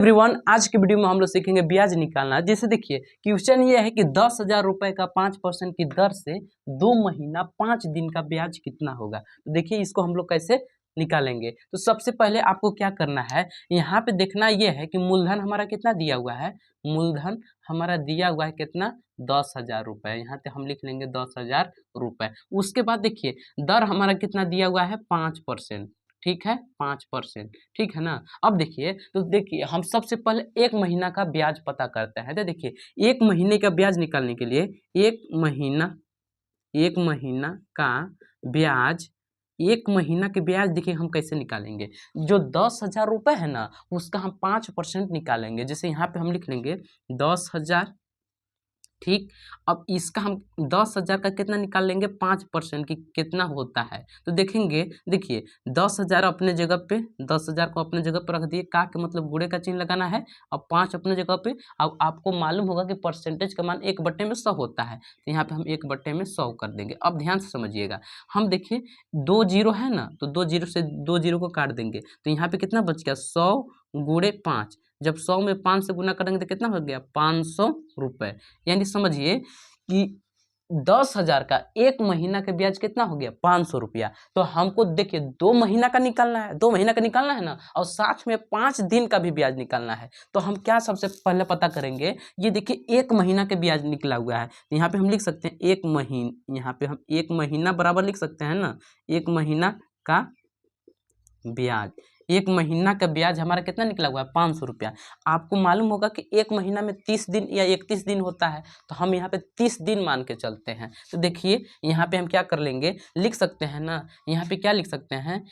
Everyone, आज की video में हम लोग सीखेंगे ब्याज निकालना। जैसे देखिए क्वेश्चन ये है कि 10,000 रुपए का 5% की दर से 2 महीना 5 दिन का ब्याज कितना होगा। तो देखिए इसको हम लोग कैसे निकालेंगे। तो सबसे पहले आपको क्या करना है, यहाँ पे देखना ये है कि मूलधन हमारा कितना दिया हुआ है। मूलधन हमारा दिया हुआ है कितना, 10,000 रुपए। यहाँ पे हम लिख लेंगे 10,000 रुपए। उसके बाद देखिए दर हमारा कितना दिया हुआ है, 5%। ठीक है, 5%। ठीक है ना। अब देखिए, तो देखिए हम सबसे पहले एक महीना का ब्याज पता करते हैं। तो देखिए एक महीने का ब्याज निकालने के लिए एक महीना का ब्याज, एक महीना के ब्याज देखिए हम कैसे निकालेंगे। जो 10,000 रुपए है ना, उसका हम 5% निकालेंगे। जैसे यहाँ पे हम लिख लेंगे 10,000। ठीक, अब इसका हम 10,000 का कितना निकाल लेंगे, 5% की कितना होता है। तो देखेंगे, देखिए 10,000 अपने जगह पे, 10,000 को अपने जगह पर रख दिए, का के मतलब गुणे का चिन्ह लगाना है। अब 5 अपने जगह पे। अब आपको मालूम होगा कि परसेंटेज का मान 1/100 होता है, तो यहाँ पे हम 1/100 कर देंगे। अब ध्यान से समझिएगा, हम देखिए 2 जीरो है ना, तो 2 जीरो से 2 जीरो को काट देंगे, तो यहाँ पे कितना बच गया, 100 गुणे 5। जब 100 में 5 से गुना करेंगे तो कितना हो गया, 500 रुपए। यानी समझिए कि 10,000 का एक महीना का ब्याज कितना हो गया, 500 रुपया। तो हमको देखिए 2 महीना का निकालना है, 2 महीना का निकालना है ना, और साथ में 5 दिन का भी ब्याज निकालना है। तो हम क्या सबसे पहले पता करेंगे, ये देखिए एक महीना के ब्याज निकला हुआ है। यहाँ पे हम लिख सकते हैं एक महीना, यहाँ पे हम एक महीना बराबर लिख सकते हैं ना, एक महीना का ब्याज। एक महीना का ब्याज हमारा कितना निकला हुआ है, 500 रुपया। आपको मालूम होगा कि एक महीना में 30 दिन या 31 दिन होता है, तो हम यहाँ पे 30 दिन मान के चलते हैं। तो देखिए यहाँ पे हम क्या कर लेंगे, लिख सकते हैं ना, यहाँ पे क्या लिख सकते हैं,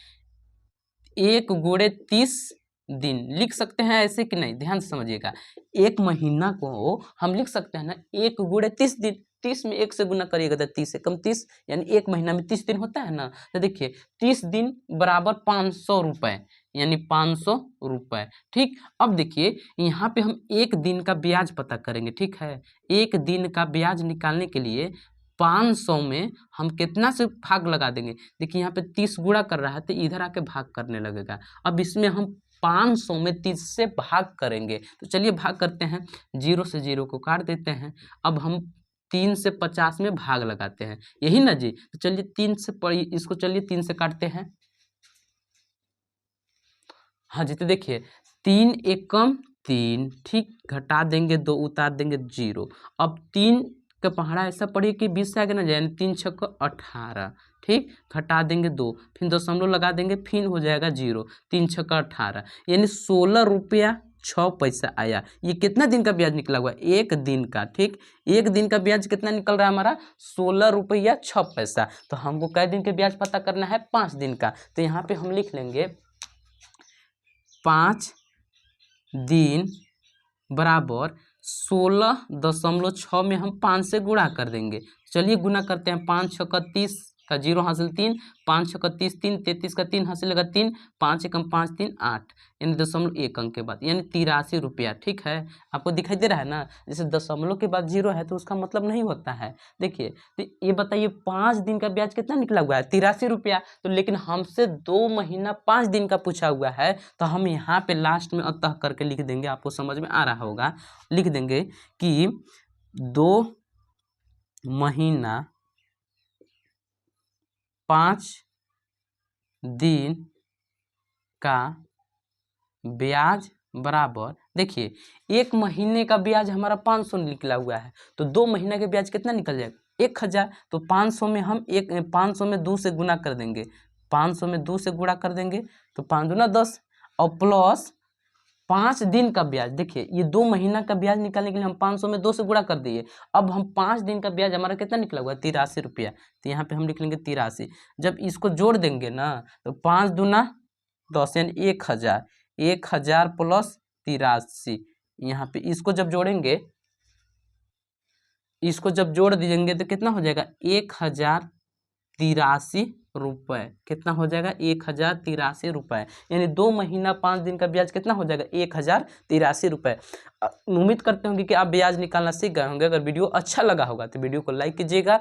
1 गुणे 30 दिन लिख सकते हैं, ऐसे कि नहीं, ध्यान से समझिएगा। एक महीना को हम लिख सकते हैं ना 1 गुणे 30 दिन। 30 में 1 से गुना करिएगा तो 30 से कम 30, यानी एक महीना में 30 दिन होता है ना। तो देखिए 30 दिन बराबर 500 रुपए, यानी 500 रुपए। ठीक, अब देखिए यहाँ पे हम एक दिन का ब्याज पता करेंगे। ठीक है, एक दिन का ब्याज निकालने के लिए 500 में हम कितना से भाग लगा देंगे। देखिए यहाँ पे 30 गुणा कर रहा है, तो इधर आके भाग करने लगेगा। अब इसमें हम 500 में 30 से भाग करेंगे, तो चलिए भाग करते हैं। 0 से 0 को काट देते हैं। अब हम 3 से 50 में भाग लगाते हैं, यही ना जी। तो चलिए 3 से इसको चलिए 3 से काटते हैं। हाँ जी, तो देखिए 3 एकम 3, ठीक, घटा देंगे 2, उतार देंगे 0। अब 3 का पहाड़ा ऐसा पढ़िए कि 20 से आगे ना जाए, यानी 3 छक्का 18। ठीक, घटा देंगे 2, फिर दशमलव लगा देंगे, फिर हो जाएगा 0। 3 छक्का 18, यानी 16 रुपया 6 पैसा आया। ये कितना दिन का ब्याज निकला हुआ है, एक दिन का। ठीक, एक दिन का ब्याज कितना निकल रहा है हमारा, 16 रुपया 6 पैसा। तो हमको कै दिन के ब्याज पता करना है, 5 दिन का। तो यहाँ पे हम लिख लेंगे 5 दिन बराबर 16.6 में हम 5 से गुणा कर देंगे। चलिए गुना करते हैं, 5 छक्का 30 का 0 हासिल 3, 5 छक्का 30, 3 33 का 3 हासिल लगा 3, 5 एकम 5 3 8, यानी दशमलव 1 अंक के बाद, यानी 83 रुपया। ठीक है, आपको दिखाई दे रहा है ना, जैसे दशमलव के बाद 0 है तो उसका मतलब नहीं होता है। देखिए तो ये बताइए 5 दिन का ब्याज कितना निकला हुआ है, 83 रुपया। तो लेकिन हमसे 2 महीना 5 दिन का पूछा हुआ है, तो हम यहाँ पे लास्ट में अतः करके लिख देंगे, आपको समझ में आ रहा होगा। लिख देंगे कि 2 महीना 5 दिन का ब्याज बराबर, देखिए एक महीने का ब्याज हमारा 500 निकला हुआ है, तो 2 महीने के ब्याज कितना निकल जाएगा, 1000। तो 500 में हम 500 में 2 से गुना कर देंगे, 500 में 2 से गुणा कर देंगे, तो 5 दूना 10, और प्लस 5 दिन का ब्याज। देखिए ये 2 महीना का ब्याज निकालने के लिए हम 500 में 2 से गुणा कर दिए। अब हम 5 दिन का ब्याज हमारा कितना निकला हुआ है, 83 रुपया। तो यहाँ पे हम लिख लेंगे 83। जब इसको जोड़ देंगे ना, तो 5 दूना 10, यानी 1000। 1000 प्लस 83, यहाँ पे इसको जब जोड़ेंगे, इसको जब जोड़ दीजिएंगे तो कितना हो जाएगा, 1083 रुपए। कितना हो जाएगा, 1083 रुपए। यानी 2 महीना 5 दिन का ब्याज कितना हो जाएगा, 1083 रुपए। उम्मीद करते होंगे कि आप ब्याज निकालना सीख गए होंगे। अगर वीडियो अच्छा लगा होगा तो वीडियो को लाइक कीजिएगा।